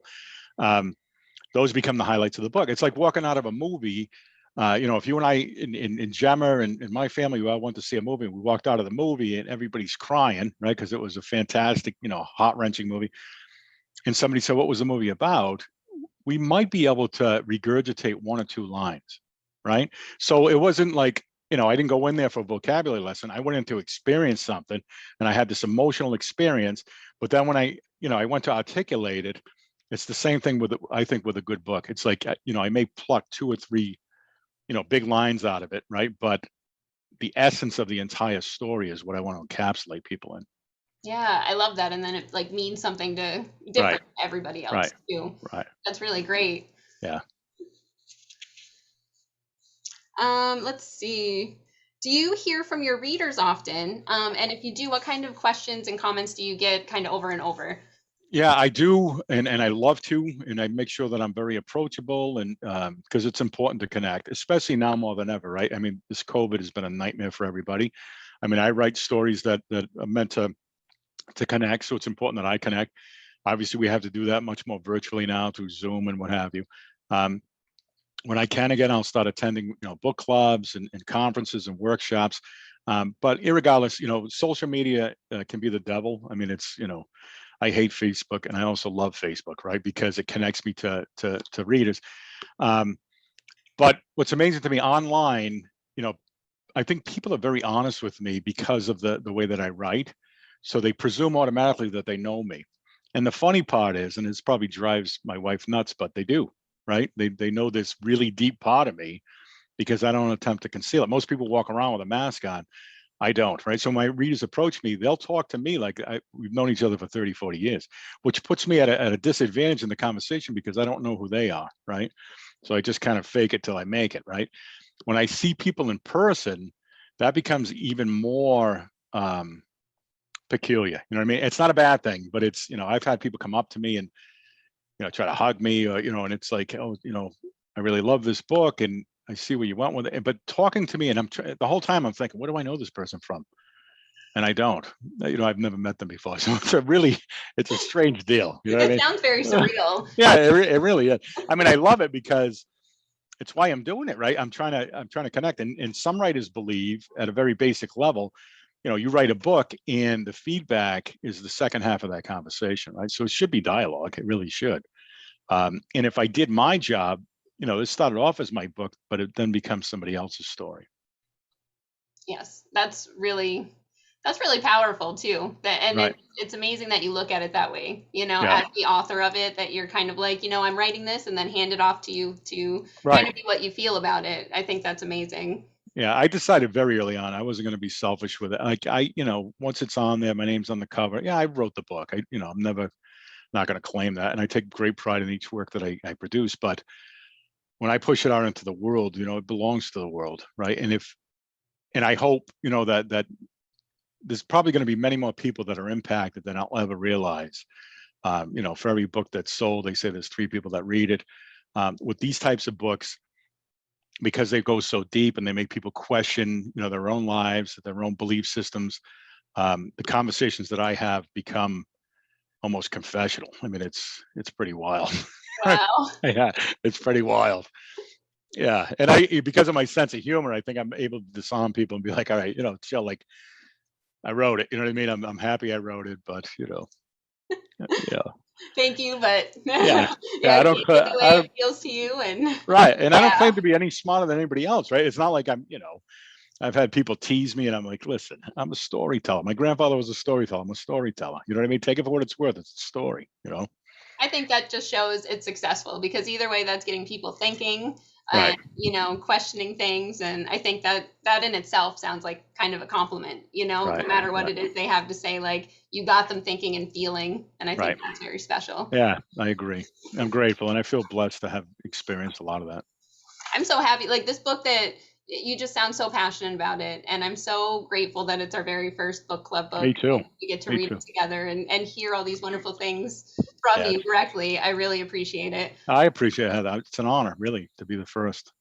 Those become the highlights of the book. It's like walking out of a movie. If you and I in Gemma and in my family, we all went to see a movie, we walked out of the movie and everybody's crying, right? Because it was a fantastic, heart-wrenching movie. And somebody said, what was the movie about? We might be able to regurgitate one or two lines, right? So it wasn't like, I didn't go in there for a vocabulary lesson. I went in to experience something, and I had this emotional experience. But then when I went to articulate it, it's the same thing I think with a good book. It's like, I may pluck two or three, big lines out of it, right? But the essence of the entire story is what I want to encapsulate people in. Yeah, I love that. And then it like means something to different to everybody else too. Right. That's really great. Yeah. Let's see. Do you hear from your readers often? And if you do, what kind of questions and comments do you get kind of over and over? Yeah, I do, and I love to, and I make sure that I'm very approachable, and because it's important to connect, especially now more than ever, right? I mean, this COVID has been a nightmare for everybody. I mean, I write stories that are meant to connect, so it's important that I connect. Obviously, we have to do that much more virtually now through Zoom and what have you. When I can again, I'll start attending, book clubs and conferences and workshops. But irregardless, social media can be the devil. I mean, it's, I hate Facebook, and I also love Facebook, right? Because it connects me to readers. But what's amazing to me online, I think people are very honest with me because of the way that I write. So they presume automatically that they know me. And the funny part is, and this probably drives my wife nuts, but they do, right? They know this really deep part of me because I don't attempt to conceal it. Most people walk around with a mask on. I don't, right? So my readers approach me, they'll talk to me like we've known each other for 30, 40 years, which puts me at a disadvantage in the conversation because I don't know who they are, right? So I just kind of fake it till I make it, right? When I see people in person, that becomes even more peculiar. You know what I mean? It's not a bad thing, but it's, I've had people come up to me and, try to hug me, or, and it's like, oh, I really love this book and I see where you went with it. But talking to me, and the whole time I'm thinking, what do I know this person from? And I don't. I've never met them before. So it's a strange deal. You know what I mean? It sounds very surreal. Yeah, it really is. I mean, I love it because it's why I'm doing it, right? I'm trying to connect. And some writers believe at a very basic level, you write a book and the feedback is the second half of that conversation, right? So it should be dialogue. It really should. And if I did my job, this started off as my book, but it then becomes somebody else's story. Yes, that's really powerful too. It's amazing that you look at it that way, as the author of it, that you're kind of like, I'm writing this and then hand it off to you to kind of be what you feel about it. I think that's amazing. Yeah, I decided very early on I wasn't going to be selfish with it. Like once it's on there, my name's on the cover. Yeah, I wrote the book. I'm never not going to claim that, and I take great pride in each work that I produce. But when I push it out into the world, it belongs to the world, right? And I hope that there's probably going to be many more people that are impacted than I'll ever realize. For every book that's sold, they say there's 3 people that read it. With these types of books, because they go so deep and they make people question, their own lives, their own belief systems, the conversations that I have become almost confessional. I mean, it's pretty wild. Wow. Yeah, it's pretty wild. Yeah, and because of my sense of humor, I think I'm able to disarm people and be like, all right, chill. Like, I wrote it. You know what I mean? I'm happy I wrote it, but yeah. Thank you, but Yeah, I don't. take it the way it feels to you, and right. And I don't claim to be any smarter than anybody else, right? It's not like I'm, I've had people tease me, and I'm like, listen, I'm a storyteller. My grandfather was a storyteller. I'm a storyteller. You know what I mean? Take it for what it's worth. It's a story. I think that just shows it's successful, because either way, that's getting people thinking Right. and, questioning things. And I think that in itself sounds like kind of a compliment, Right. no matter what Right. it is they have to say, like you got them thinking and feeling. And I Right. think that's very special. Yeah, I agree. I'm grateful, and I feel blessed to have experienced a lot of that. I'm so happy. Like this book, that you just sound so passionate about it. And I'm so grateful that it's our very first book club book. Me too. And we get to Me read too. it together and hear all these wonderful things from Yeah, you directly. I really appreciate it. I appreciate that. It's an honor, really, to be the first.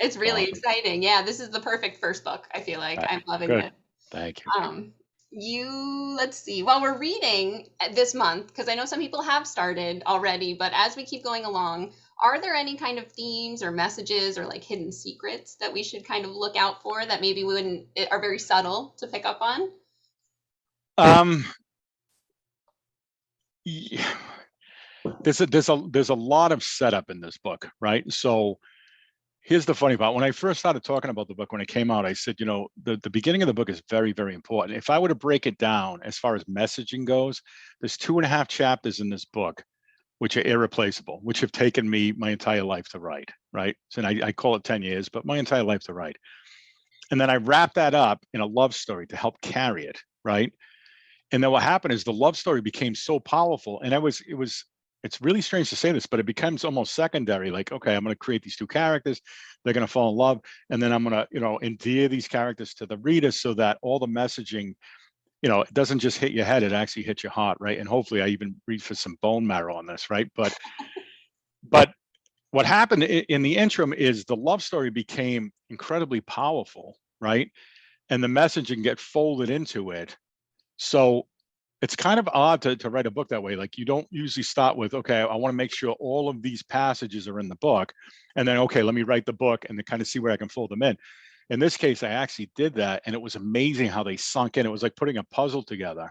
It's It's really awesome. exciting. Yeah, this is the perfect first book. I feel like Right. I'm loving Good. it. Thank you. Let's see. While we're reading this month, because I know some people have started already, but as we keep going along, are there any kind of themes or messages or like hidden secrets that we should kind of look out for that maybe we wouldn't are very subtle to pick up on? Yeah, there's a lot of setup in this book, right? So here's the funny part. When I first started talking about the book, when it came out, I said, the beginning of the book is very, very important. If I were to break it down as far as messaging goes, there's 2.5 chapters in this book which are irreplaceable, which have taken me my entire life to write, right? So, and I call it 10 years, but my entire life to write. And then I wrap that up in a love story to help carry it, right? And then what happened is the love story became so powerful, and it's really strange to say this, but it becomes almost secondary. Like, okay, I'm going to create these two characters, they're going to fall in love, and then I'm going to, endear these characters to the reader so that all the messaging, it doesn't just hit your head, it actually hits your heart, right? And hopefully I even read for some bone marrow on this, right? But what happened in the interim is the love story became incredibly powerful, right? And the messaging get folded into it. So it's kind of odd to write a book that way. Like, you don't usually start with, okay, I want to make sure all of these passages are in the book, and then, okay, let me write the book and then kind of see where I can fold them in. In this case, I actually did that, and it was amazing how they sunk in. It was like putting a puzzle together,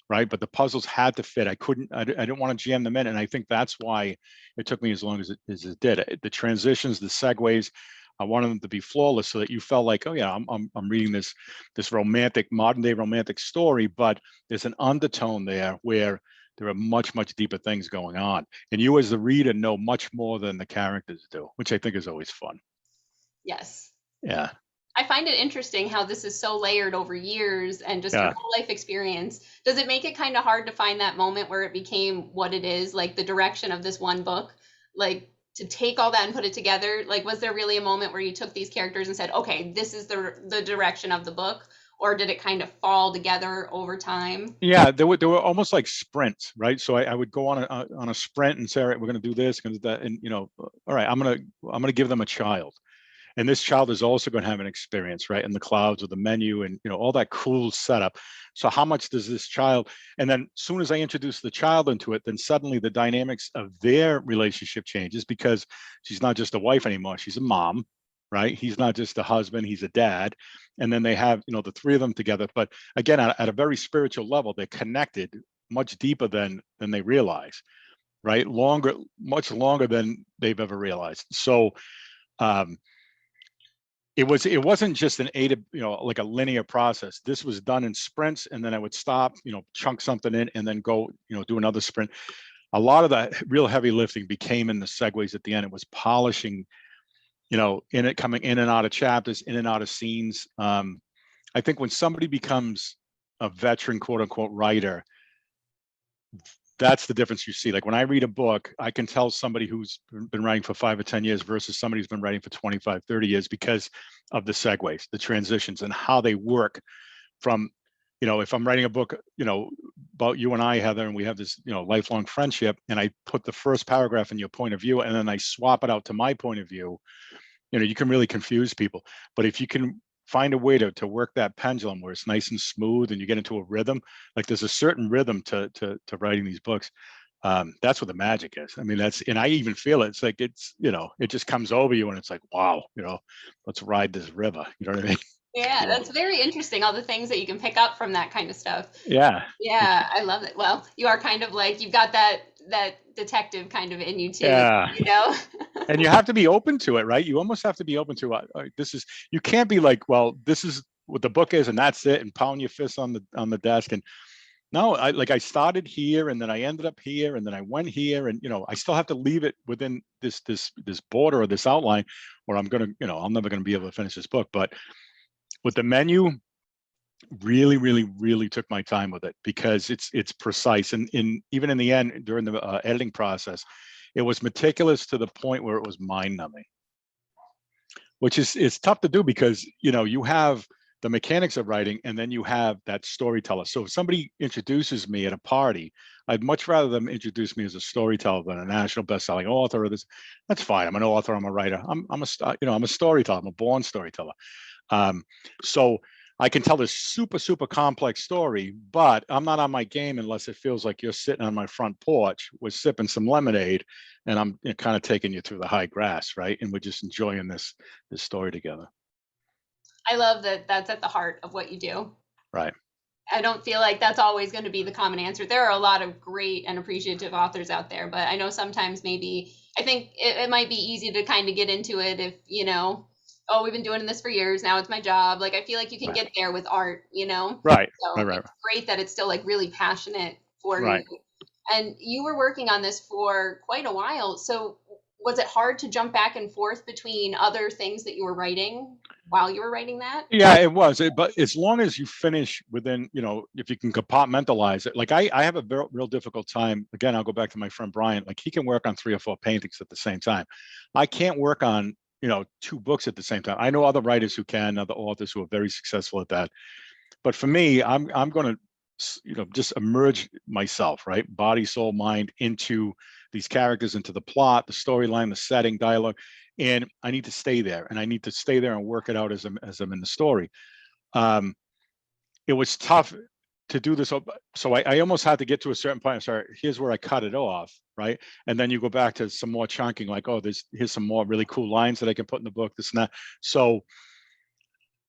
right? But the puzzles had to fit. I didn't want to jam them in, and I think that's why it took me as long as it did. The transitions, the segues, I wanted them to be flawless so that you felt like, oh yeah, I'm reading this romantic, modern day romantic story, but there's an undertone there where there are much, much deeper things going on, and you as the reader know much more than the characters do, which I think is always fun. Yes. Yeah. I find it interesting how this is so layered over years and just your Yeah. whole life experience. Does it make it kind of hard to find that moment where it became what it is, like the direction of this one book, like to take all that and put it together? Like, was there really a moment where you took these characters and said, okay, this is the direction of the book? Or did it kind of fall together over time? Yeah, they were almost like sprints, right? So I would go on a sprint and say, all right, we're going to do this, going to do that, and all right, I'm gonna give them a child, and this child is also going to have an experience, right, in the clouds with the menu and all that cool setup. So how much does this child? And then as soon as I introduce the child into it, then suddenly the dynamics of their relationship changes, because she's not just a wife anymore, she's a mom, right? He's not just a husband, he's a dad. And then they have the three of them together, but again, at a very spiritual level, they're connected much deeper than they realize, right? Much longer than they've ever realized. So um, it wasn't just an like a linear process. This was done in sprints, and then I would stop, chunk something in, and then go, do another sprint. A lot of that real heavy lifting became in the segues at the end. It was polishing, in it, coming in and out of chapters, in and out of scenes. I think when somebody becomes a veteran, quote unquote, writer, that's the difference you see. Like, when I read a book, I can tell somebody who's been writing for 5 or 10 years versus somebody who's been writing for 25, 30 years, because of the segues, the transitions, and how they work from, if I'm writing a book, about you and I, Heather, and we have this, lifelong friendship, and I put the first paragraph in your point of view, and then I swap it out to my point of view, you can really confuse people. But if you can find a way to work that pendulum where it's nice and smooth and you get into a rhythm, like there's a certain rhythm to writing these books. That's what the magic is. I mean, and I even feel it. It's like, it just comes over you, and it's like, wow, let's ride this river. You know what I mean? Yeah, that's very interesting. All the things that you can pick up from that kind of stuff. Yeah. Yeah, I love it. Well, you are kind of like, you've got that detective kind of in you too, Yeah. And you have to be open to it, right? You almost have to be open to you can't be like, well, this is what the book is and that's it, and pound your fists on the desk. And No, I started here and then I ended up here and then I went here, and I still have to leave it within this border or this outline, where I'm gonna, I'm never gonna be able to finish this book. But with the menu, really, really, really took my time with it, because it's precise, and even in the end, during the editing process, it was meticulous to the point where it was mind-numbing, which is tough to do, because you have the mechanics of writing, and then you have that storyteller. So if somebody introduces me at a party, I'd much rather them introduce me as a storyteller than a national best-selling author. Or this, that's fine. I'm an author. I'm a writer. I'm a storyteller. I'm a born storyteller. So I can tell this super, super complex story, but I'm not on my game unless it feels like you're sitting on my front porch, we're sipping some lemonade, and I'm kind of taking you through the high grass, right? And we're just enjoying this story together. I love that that's at the heart of what you do. Right. I don't feel like that's always going to be the common answer. There are a lot of great and appreciative authors out there, but I know sometimes maybe I think it might be easy to kind of get into it if, oh, we've been doing this for years. Now it's my job. Like, I feel like you can get there with art, Right. So Right. it's great that it's still like really passionate for Right. you. And you were working on this for quite a while. So was it hard to jump back and forth between other things that you were writing while you were writing that? Yeah, it was. But as long as you finish within, if you can compartmentalize it, like I have a real difficult time. Again, I'll go back to my friend Brian. Like, he can work on 3 or 4 paintings at the same time. I can't work on, 2 books at the same time. I know other writers who can, other authors who are very successful at that. But for me, I'm going to, just emerge myself, right? Body, soul, mind, into these characters, into the plot, the storyline, the setting, dialogue. And I need to stay there, and I need to stay there and work it out as I'm in the story. It was tough to do this. So I almost had to get to a certain point. I'm sorry, here's where I cut it off, right? And then you go back to some more chunking, like, oh, here's some more really cool lines that I can put in the book, this and that. So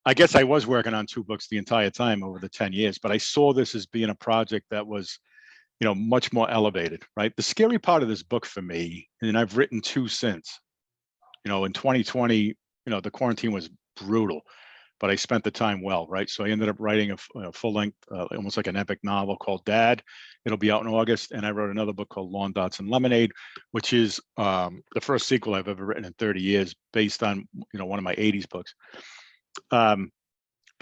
I guess I was working on 2 books the entire time over the 10 years, but I saw this as being a project that was, much more elevated, right? The scary part of this book for me, and I've written 2 since, in 2020, the quarantine was brutal, but I spent the time well, right? So I ended up writing a full length, almost like an epic novel called Dad. It'll be out in August. And I wrote another book called Lawn Dots and Lemonade, which is the first sequel I've ever written in 30 years, based on, one of my 80s books. But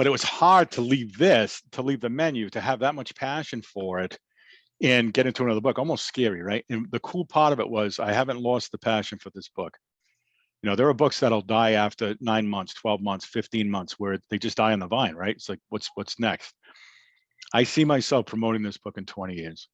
it was hard to leave the menu, to have that much passion for it and get into another book. Almost scary, right? And the cool part of it was I haven't lost the passion for this book. There are books that'll die after 9 months, 12 months, 15 months, where they just die on the vine, right? It's like, what's next? I see myself promoting this book in 20 years.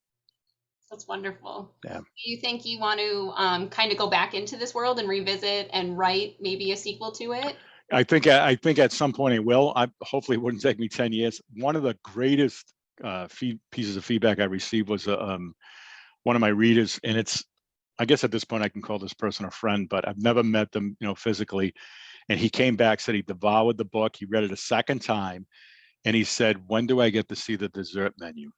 That's wonderful. Yeah. Do you think you want to kind of go back into this world and revisit and write maybe a sequel to it? I think at some point it will. Hopefully it wouldn't take me 10 years. One of the greatest pieces of feedback I received was one of my readers, and I guess at this point I can call this person a friend, but I've never met them, physically. And he came back, said he devoured the book. He read it a second time, and he said, "When do I get to see the dessert menu?"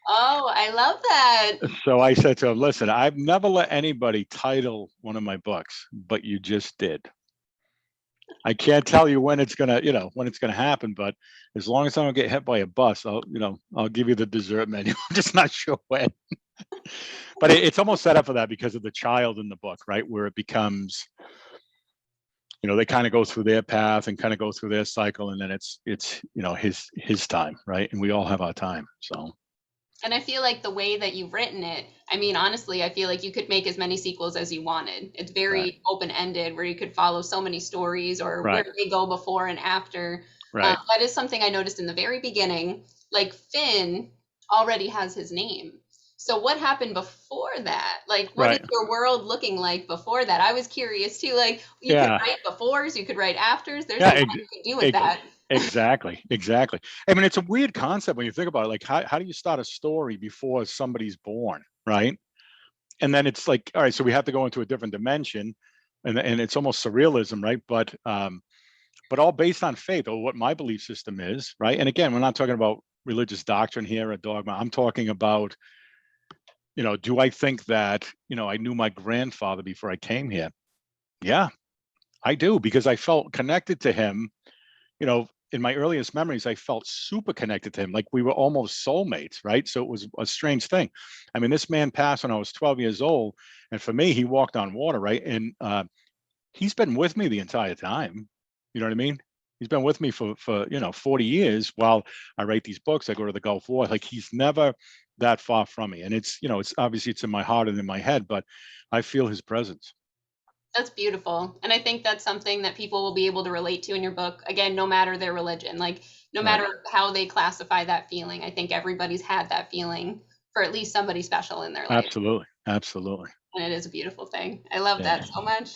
Oh, I love that. So I said to him, "Listen, I've never let anybody title one of my books, but you just did. I can't tell you when it's gonna happen, but as long as I don't get hit by a bus, I'll give you the dessert menu. I'm just not sure when." But it's almost set up for that because of the child in the book, right? Where it becomes, they kind of go through their path and kind of go through their cycle, and then it's his time, right? And we all have our time. So. And I feel like the way that you've written it, I mean, honestly, I feel like you could make as many sequels as you wanted. It's very open-ended, where you could follow so many stories or where they go before and after. Right. That is something I noticed in the very beginning. Like, Finn already has his name. So what happened before that? Like, what is your world looking like before that? I was curious too. Like, you could write befores, you could write afters. There's a lot you could do with that. Exactly. I mean, it's a weird concept when you think about it. Like, how do you start a story before somebody's born, right? And then it's like, all right, so we have to go into a different dimension, and it's almost surrealism, right? But all based on faith, or what my belief system is, right? And again, we're not talking about religious doctrine here or dogma. I'm talking about, do I think that, I knew my grandfather before I came here? Yeah, I do, because I felt connected to him, in my earliest memories, I felt super connected to him, like we were almost soulmates, right? So it was a strange thing. I mean, this man passed when I was 12 years old, and for me, he walked on water, right? And he's been with me the entire time. You know what I mean? He's been with me for 40 years while I write these books. I go to the Gulf War. Like, he's never that far from me. And it's, it's obviously it's in my heart and in my head, but I feel his presence. That's beautiful. And I think that's something that people will be able to relate to in your book. Again, no matter their religion, like no Right. matter how they classify that feeling, I think everybody's had that feeling for at least somebody special in their life. Absolutely. Absolutely. And it is a beautiful thing. I love Yeah. that so much.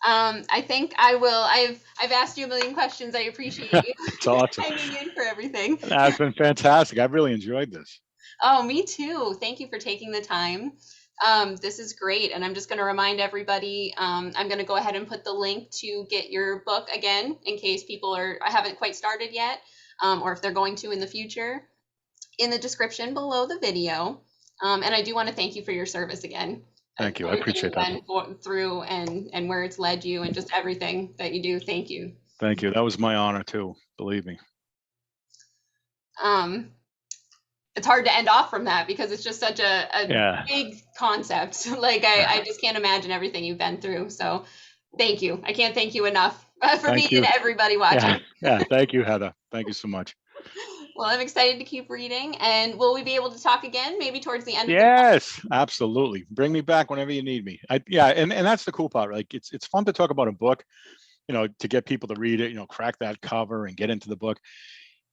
I think I will. I've asked you a million questions. I appreciate you It's awesome. hanging in for everything. That's been fantastic. I've really enjoyed this. Oh, me too. Thank you for taking the time. This is great. And I'm just going to remind everybody, I'm going to go ahead and put the link to get your book again, in case people haven't quite started yet, or if they're going to in the future, in the description below the video. And I do want to thank you for your service again. Thank you. I appreciate that. Went through and where it's led you and just everything that you do. Thank you. Thank you. That was my honor too. Believe me. It's hard to end off from that because it's just such a Yeah. big concept. Like I just can't imagine everything you've been through. So thank you. I can't thank you enough for me and everybody watching. Yeah. Thank you, Heather. Thank you so much. Well, I'm excited to keep reading, and will we be able to talk again maybe towards the end? Yes, absolutely. Bring me back whenever you need me. And that's the cool part. Like, it's fun to talk about a book, to get people to read it, crack that cover and get into the book.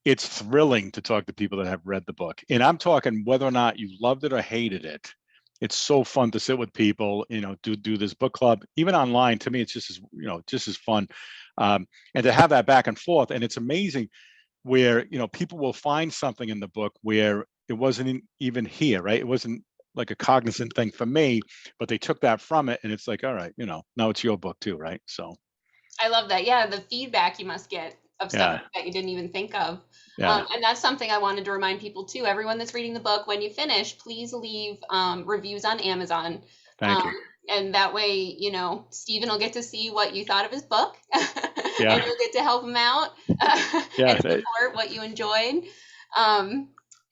It's thrilling to talk to people that have read the book. And I'm talking whether or not you loved it or hated it. It's so fun to sit with people, do this book club, even online. To me, it's just as fun. And to have that back and forth. And it's amazing where, people will find something in the book where it wasn't even here, right? It wasn't like a cognizant thing for me, but they took that from it. And it's like, all right, now it's your book too, right? So I love that. Yeah, the feedback you must get of stuff that you didn't even think of. Yeah. And that's something I wanted to remind people too. Everyone that's reading the book, when you finish, please leave reviews on Amazon. Thank you. And that way, Stephen will get to see what you thought of his book. Yeah. And you'll get to help him out and support what you enjoyed.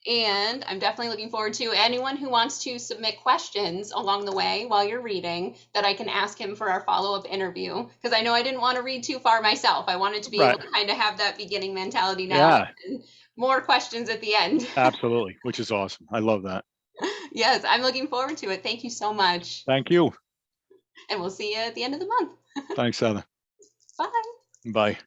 And I'm definitely looking forward to anyone who wants to submit questions along the way while you're reading that I can ask him for our follow-up interview. Because I know I didn't want to read too far myself. I wanted to be able to kind of have that beginning mentality now. And more questions at the end. Absolutely, which is awesome. I love that. Yes, I'm looking forward to it. Thank you so much. Thank you. And we'll see you at the end of the month. Thanks, Heather. Bye. Bye.